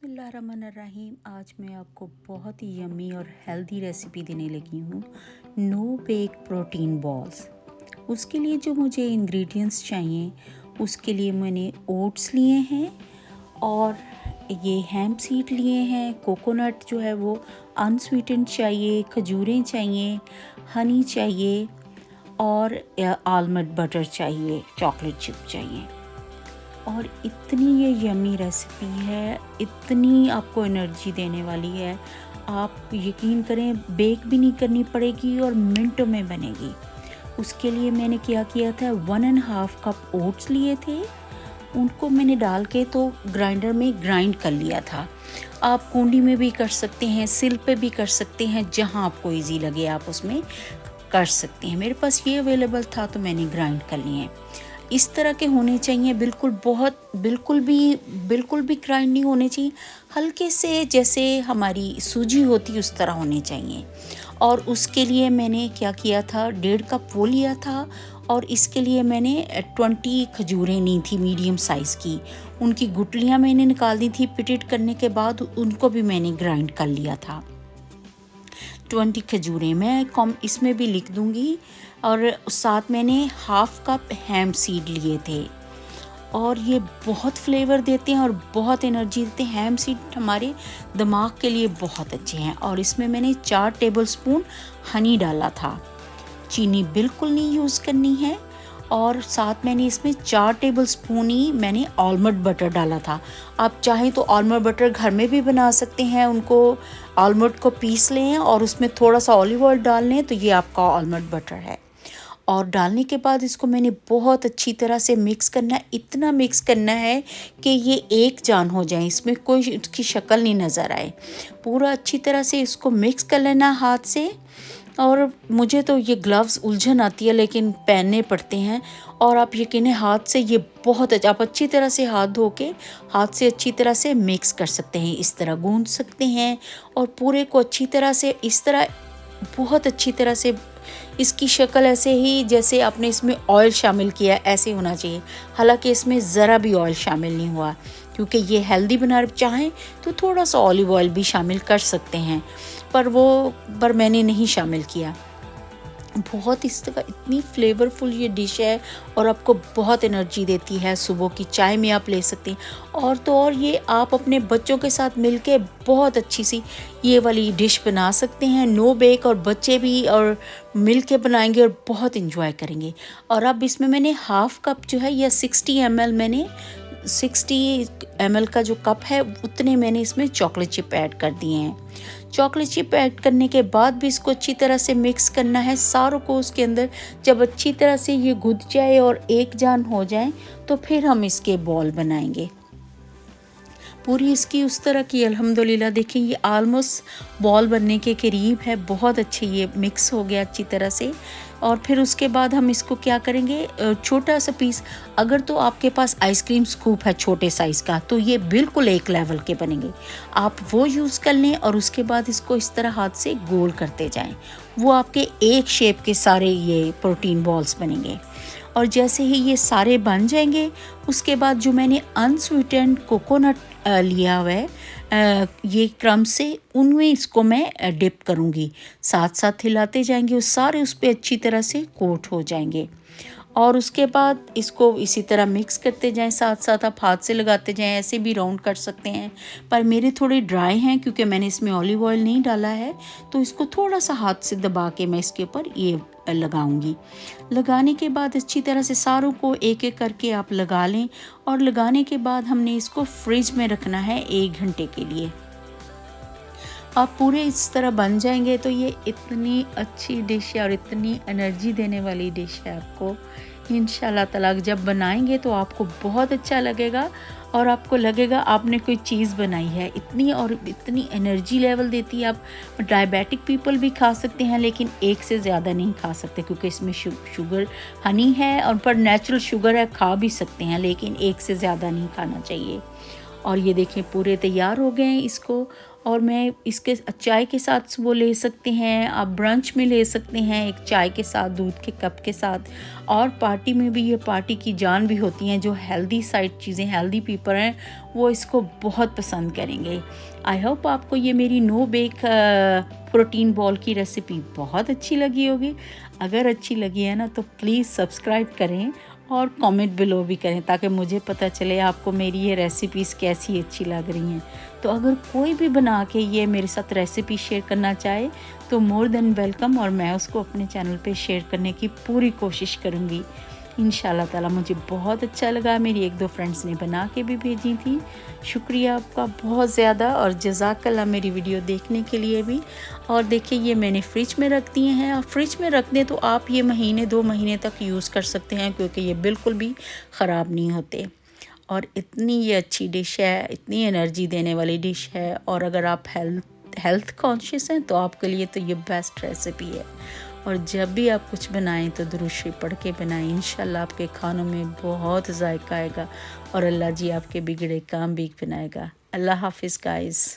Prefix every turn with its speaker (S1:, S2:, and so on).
S1: बिस्मिल्लाहिर्रहमानिर्रहीम। आज मैं आपको बहुत ही यम्मी और हेल्दी रेसिपी देने लगी हूँ, नो बेक प्रोटीन बॉल्स। उसके लिए जो मुझे इंग्रेडिएंट्स चाहिए, उसके लिए मैंने ओट्स लिए हैं और ये हेम्प सीड लिए हैं, कोकोनट जो है वो अनस्वीटेंड चाहिए, खजूरें चाहिए, हनी चाहिए और आलमंड बटर चाहिए, चॉकलेट चिप चाहिए। और इतनी ये यम्मी रेसिपी है, इतनी आपको एनर्जी देने वाली है, आप यकीन करें बेक भी नहीं करनी पड़ेगी और मिनटों में बनेगी। उसके लिए मैंने क्या किया था, 1.5 कप ओट्स लिए थे, उनको मैंने डाल के तो ग्राइंडर में ग्राइंड कर लिया था। आप कूंडी में भी कर सकते हैं, सिल पे भी कर सकते हैं, जहां आपको इजी लगे आप उसमें कर सकते हैं। मेरे पास ये अवेलेबल था तो मैंने ग्राइंड कर लिए हैं। इस तरह के होने चाहिए, बिल्कुल भी ग्राइंड नहीं होने चाहिए, हल्के से जैसे हमारी सूजी होती उस तरह होने चाहिए। और उसके लिए मैंने क्या किया था, 1.5 कप वो लिया था और इसके लिए मैंने 20 खजूरें ली थी मीडियम साइज़ की। उनकी गुठलियाँ मैंने निकाल दी थी, पिटेट करने के बाद उनको भी मैंने ग्राइंड कर लिया था। 20 खजूरें मैं इसमें भी लिख दूंगी। और साथ मैंने 1/2 कप हेम्प सीड लिए थे और ये बहुत फ्लेवर देते हैं और बहुत एनर्जी देते हैं। हेम्प सीड हमारे दिमाग के लिए बहुत अच्छे हैं। और इसमें मैंने 4 टेबलस्पून हनी डाला था, चीनी बिल्कुल नहीं यूज़ करनी है। और साथ मैंने इसमें 4 टेबलस्पून ही मैंने आलमंड बटर डाला था। आप चाहें तो आलमंड बटर घर में भी बना सकते हैं, उनको आलमंड को पीस लें और उसमें थोड़ा सा ऑलिव ऑयल डाल लें तो ये आपका आलमंड बटर है। और डालने के बाद इसको मैंने बहुत अच्छी तरह से मिक्स करना है, इतना मिक्स करना है कि ये एक जान हो जाए, इसमें कोई उसकी शक्ल नहीं नज़र आए। पूरा अच्छी तरह से इसको मिक्स कर लेना हाथ से। और मुझे तो ये ग्लव्स उलझन आती है लेकिन पहनने पड़ते हैं। और आप यकीन है हाथ से ये बहुत अच्छा, आप अच्छी तरह से हाथ धो के हाथ से अच्छी तरह से मिक्स कर सकते हैं, इस तरह गूंथ सकते हैं और पूरे को अच्छी तरह से इस तरह बहुत अच्छी तरह से इसकी शक्ल ऐसे ही जैसे आपने इसमें ऑयल शामिल किया ऐसे होना चाहिए। हालांकि इसमें ज़रा भी ऑयल शामिल नहीं हुआ क्योंकि ये हेल्दी बना, चाहें तो थोड़ा सा ऑलिव ऑयल भी शामिल कर सकते हैं, पर मैंने नहीं शामिल किया। बहुत इस तरह इतनी फ्लेवरफुल ये डिश है और आपको बहुत एनर्जी देती है। सुबह की चाय में आप ले सकते हैं और तो और ये आप अपने बच्चों के साथ मिलके बहुत अच्छी सी ये वाली डिश बना सकते हैं, नो बेक, और बच्चे भी और मिलके बनाएंगे और बहुत इंजॉय करेंगे। और अब इसमें मैंने 1/2 कप जो है या 60 ml मैंने 60 ml का जो कप है उतने मैंने इसमें चॉकलेट चिप ऐड कर दिए हैं। चॉकलेट चिप ऐड करने के बाद भी इसको अच्छी तरह से मिक्स करना है सारों को उसके अंदर। जब अच्छी तरह से ये घुल जाए और एक जान हो जाए तो फिर हम इसके बॉल बनाएंगे। पूरी इसकी उस तरह की अल्हम्दुलिल्लाह देखें ये आलमोस्ट बॉल बनने के करीब है, बहुत अच्छे ये मिक्स हो गया अच्छी तरह से। और फिर उसके बाद हम इसको क्या करेंगे, छोटा सा पीस, अगर तो आपके पास आइसक्रीम स्कूप है छोटे साइज़ का तो ये बिल्कुल एक लेवल के बनेंगे, आप वो यूज़ कर लें। और उसके बाद इसको इस तरह हाथ से गोल करते जाएं, वो आपके एक शेप के सारे ये प्रोटीन बॉल्स बनेंगे। और जैसे ही ये सारे बन जाएंगे उसके बाद जो मैंने अनस्वीटेंड कोकोनट लिया हुआ है ये क्रम से, उनमें इसको मैं डिप करूँगी, साथ साथ हिलाते जाएंगे, उस सारे उस पर अच्छी तरह से कोट हो जाएंगे। और उसके बाद इसको इसी तरह मिक्स करते जाएं, साथ साथ आप हाथ से लगाते जाएं, ऐसे भी राउंड कर सकते हैं। पर मेरे थोड़े ड्राई हैं क्योंकि मैंने इसमें ऑलिव ऑयल नहीं डाला है, तो इसको थोड़ा सा हाथ से दबा के मैं इसके ऊपर ये लगाऊंगी। लगाने के बाद अच्छी तरह से सारों को एक एक करके आप लगा लें। और लगाने के बाद हमने इसको फ्रिज में रखना है 1 घंटे के लिए। आप पूरे इस तरह बन जाएंगे तो ये इतनी अच्छी डिश है और इतनी एनर्जी देने वाली डिश है। आपको इंशाल्लाह ताला जब बनाएंगे तो आपको बहुत अच्छा लगेगा और आपको लगेगा आपने कोई चीज़ बनाई है। इतनी और इतनी एनर्जी लेवल देती है। आप डायबिटिक पीपल भी खा सकते हैं लेकिन एक से ज़्यादा नहीं खा सकते क्योंकि इसमें शुगर हनी है और पर नेचुरल शुगर है, खा भी सकते हैं लेकिन एक से ज़्यादा नहीं खाना चाहिए। और ये देखें पूरे तैयार हो गए हैं इसको। और मैं इसके चाय के साथ वो ले सकते हैं, आप ब्रंच में ले सकते हैं एक चाय के साथ, दूध के कप के साथ। और पार्टी में भी ये पार्टी की जान भी होती हैं। जो हेल्दी साइड चीज़ें, हेल्दी पीपल हैं, वो इसको बहुत पसंद करेंगे। आई होप आपको ये मेरी नो बेक प्रोटीन बॉल की रेसिपी बहुत अच्छी लगी होगी। अगर अच्छी लगी है ना तो प्लीज़ सब्सक्राइब करें और कमेंट बिलो भी करें, ताकि मुझे पता चले आपको मेरी ये रेसिपीज़ कैसी अच्छी लग रही हैं। तो अगर कोई भी बना के ये मेरे साथ रेसिपी शेयर करना चाहे तो मोर देन वेलकम, और मैं उसको अपने चैनल पे शेयर करने की पूरी कोशिश करूँगी इंशाल्लाह ताला। मुझे बहुत अच्छा लगा, मेरी 1-2 फ्रेंड्स ने बना के भी भेजी थी। शुक्रिया आपका बहुत ज़्यादा, और जज़ाकल्लाह मेरी वीडियो देखने के लिए भी। और देखिए ये मैंने फ्रिज में रख दिए हैं, और फ्रिज में रख दें तो आप ये महीने 2 महीने तक यूज़ कर सकते हैं, क्योंकि ये बिल्कुल भी ख़राब नहीं होते। और इतनी ये अच्छी डिश है, इतनी एनर्जी देने वाली डिश है, और अगर आप हेल्थ कॉन्शियस हैं तो आपके लिए तो ये बेस्ट रेसिपी है। और जब भी आप कुछ बनाएं तो दुरूद शरीफ पढ़ के बनाएं, इंशाल्लाह आपके खानों में बहुत जायका आएगा और अल्लाह जी आपके बिगड़े काम भी बनाएगा। अल्लाह हाफिज़ गाइज़।